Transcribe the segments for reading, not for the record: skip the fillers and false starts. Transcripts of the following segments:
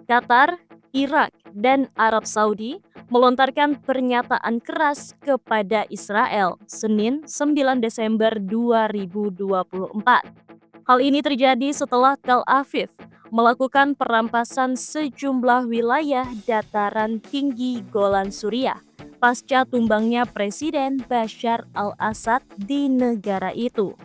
Qatar, Irak, dan Arab Saudi melontarkan pernyataan keras kepada Israel Senin 9 Desember 2024. Hal ini terjadi setelah Tel Aviv melakukan perampasan sejumlah wilayah dataran tinggi Golan Suriah pasca tumbangnya Presiden Bashar al-Assad di negara itu.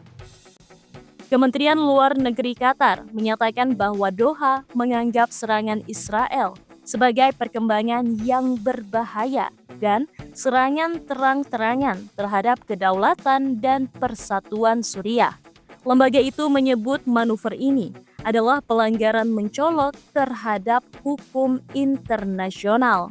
Kementerian Luar Negeri Qatar menyatakan bahwa Doha menganggap serangan Israel sebagai perkembangan yang berbahaya dan serangan terang-terangan terhadap kedaulatan dan persatuan Suriah. Lembaga itu menyebut manuver ini adalah pelanggaran mencolok terhadap hukum internasional.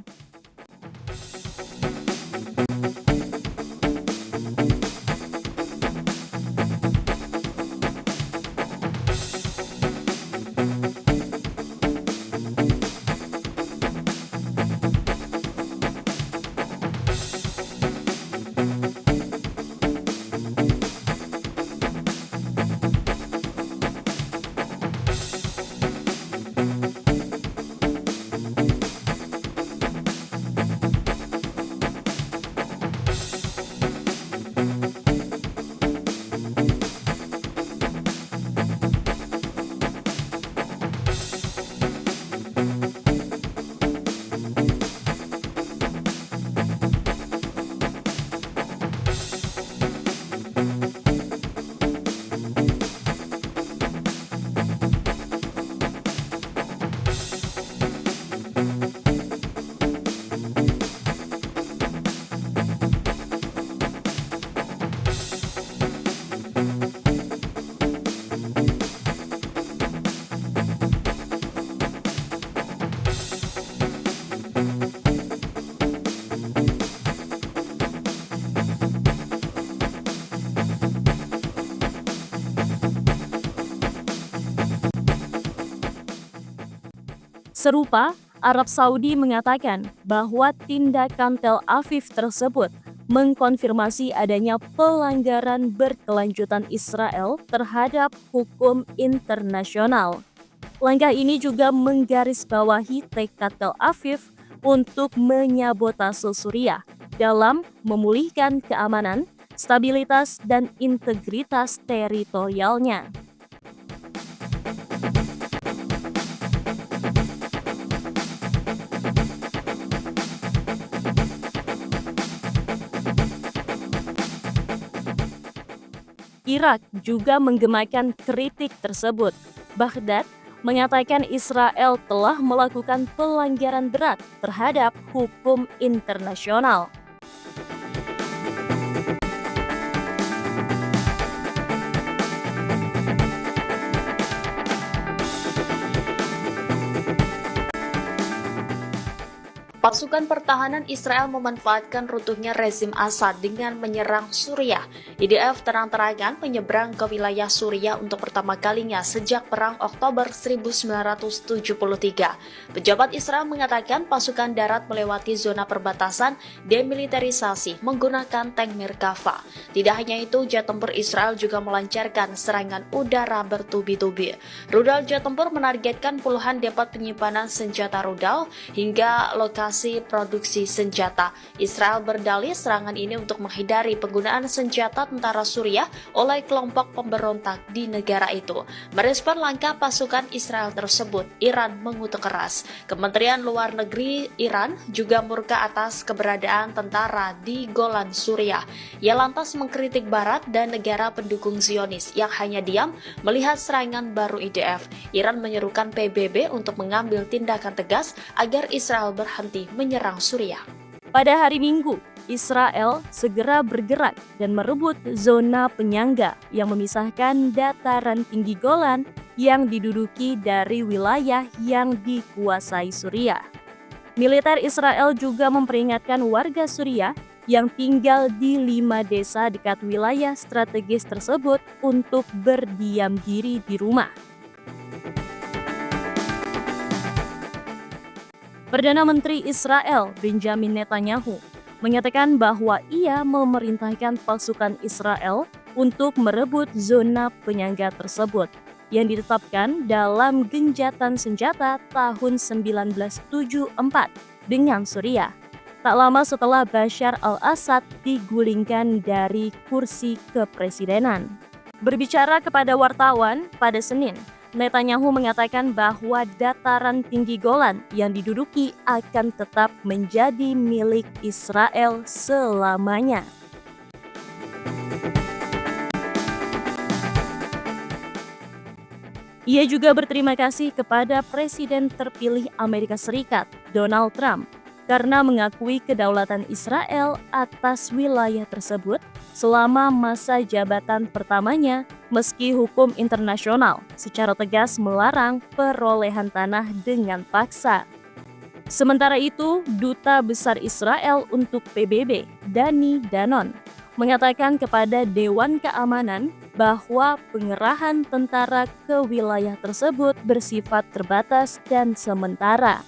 Serupa, Arab Saudi mengatakan bahwa tindakan Tel Aviv tersebut mengkonfirmasi adanya pelanggaran berkelanjutan Israel terhadap hukum internasional. Langkah ini juga menggarisbawahi tekad Tel Aviv untuk menyabotase Suriah dalam memulihkan keamanan, stabilitas, dan integritas teritorialnya. Irak juga menggemakan kritik tersebut. Baghdad mengatakan Israel telah melakukan pelanggaran berat terhadap hukum internasional. Pasukan pertahanan Israel memanfaatkan runtuhnya rezim Assad dengan menyerang Suriah. IDF terang-terangan menyeberang ke wilayah Suriah untuk pertama kalinya sejak Perang Oktober 1973. Pejabat Israel mengatakan pasukan darat melewati zona perbatasan demilitarisasi menggunakan tank Merkava. Tidak hanya itu, jet tempur Israel juga melancarkan serangan udara bertubi-tubi. Rudal jet tempur menargetkan puluhan depot penyimpanan senjata rudal hingga lokasi produksi senjata. Israel berdalih serangan ini untuk menghindari penggunaan senjata tentara Suriah oleh kelompok pemberontak di negara itu. Merespon langkah pasukan Israel tersebut, Iran mengutuk keras. Kementerian Luar Negeri Iran juga murka atas keberadaan tentara di Golan Suriah. Ia lantas mengkritik Barat dan negara pendukung Zionis yang hanya diam melihat serangan baru IDF. Iran menyerukan PBB untuk mengambil tindakan tegas agar Israel berhenti menyerang Suriah. Pada hari Minggu, Israel segera bergerak dan merebut zona penyangga yang memisahkan dataran tinggi Golan yang diduduki dari wilayah yang dikuasai Suriah. Militer Israel juga memperingatkan warga Suriah yang tinggal di 5 desa dekat wilayah strategis tersebut untuk berdiam diri di rumah. Perdana Menteri Israel Benjamin Netanyahu menyatakan bahwa ia memerintahkan pasukan Israel untuk merebut zona penyangga tersebut. yang ditetapkan dalam gencatan senjata tahun 1974 dengan Suriah. Tak lama setelah Bashar al-Assad digulingkan dari kursi kepresidenan. Berbicara kepada wartawan pada Senin, Netanyahu mengatakan bahwa dataran tinggi Golan yang diduduki akan tetap menjadi milik Israel selamanya. Ia juga berterima kasih kepada Presiden terpilih Amerika Serikat, Donald Trump, karena mengakui kedaulatan Israel atas wilayah tersebut selama masa jabatan pertamanya, meski hukum internasional secara tegas melarang perolehan tanah dengan paksa. Sementara itu, Duta Besar Israel untuk PBB, Dani Danon, mengatakan kepada Dewan Keamanan bahwa pengerahan tentara ke wilayah tersebut bersifat terbatas dan sementara.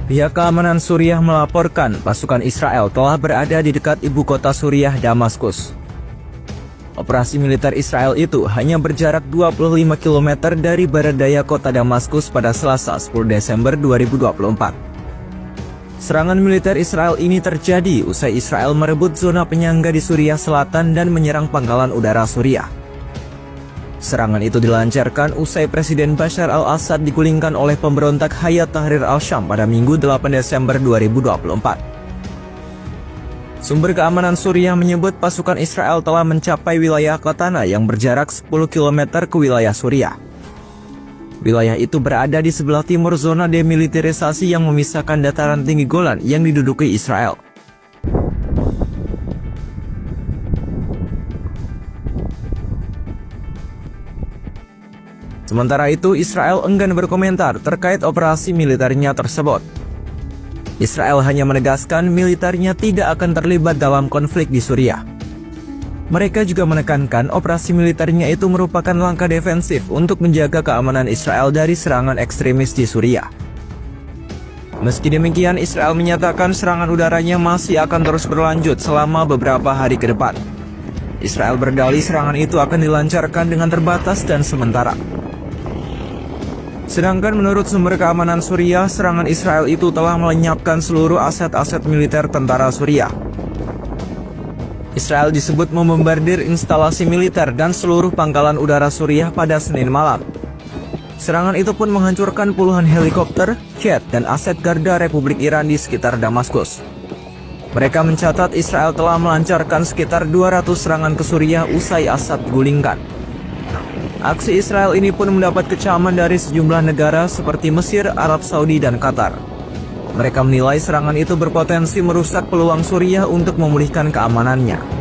Pihak keamanan Suriah melaporkan pasukan Israel telah berada di dekat ibu kota Suriah, Damaskus. Operasi militer Israel itu hanya berjarak 25 km dari barat daya kota Damaskus pada Selasa 10 Desember 2024. Serangan militer Israel ini terjadi usai Israel merebut zona penyangga di Suriah Selatan dan menyerang pangkalan udara Suriah. Serangan itu dilancarkan usai Presiden Bashar al-Assad digulingkan oleh pemberontak Hayat Tahrir al-Syam pada Minggu 8 Desember 2024. Sumber keamanan Suriah menyebut pasukan Israel telah mencapai wilayah Qatana yang berjarak 10 km ke wilayah Suriah. Wilayah itu berada di sebelah timur zona demilitarisasi yang memisahkan dataran tinggi Golan yang diduduki Israel. Sementara itu, Israel enggan berkomentar terkait operasi militernya tersebut. Israel hanya menegaskan militernya tidak akan terlibat dalam konflik di Suriah. Mereka juga menekankan operasi militernya itu merupakan langkah defensif untuk menjaga keamanan Israel dari serangan ekstremis di Suriah. Meski demikian, Israel menyatakan serangan udaranya masih akan terus berlanjut selama beberapa hari ke depan. Israel berdalih serangan itu akan dilancarkan dengan terbatas dan sementara. Sedangkan menurut sumber keamanan Suriah, serangan Israel itu telah melenyapkan seluruh aset-aset militer tentara Suriah. Israel disebut membombardir instalasi militer dan seluruh pangkalan udara Suriah pada Senin malam. Serangan itu pun menghancurkan puluhan helikopter, jet, dan aset garda Republik Iran di sekitar Damaskus. Mereka mencatat Israel telah melancarkan sekitar 200 serangan ke Suriah usai Assad digulingkan. Aksi Israel ini pun mendapat kecaman dari sejumlah negara seperti Mesir, Arab Saudi, dan Qatar. Mereka menilai serangan itu berpotensi merusak peluang Suriah untuk memulihkan keamanannya.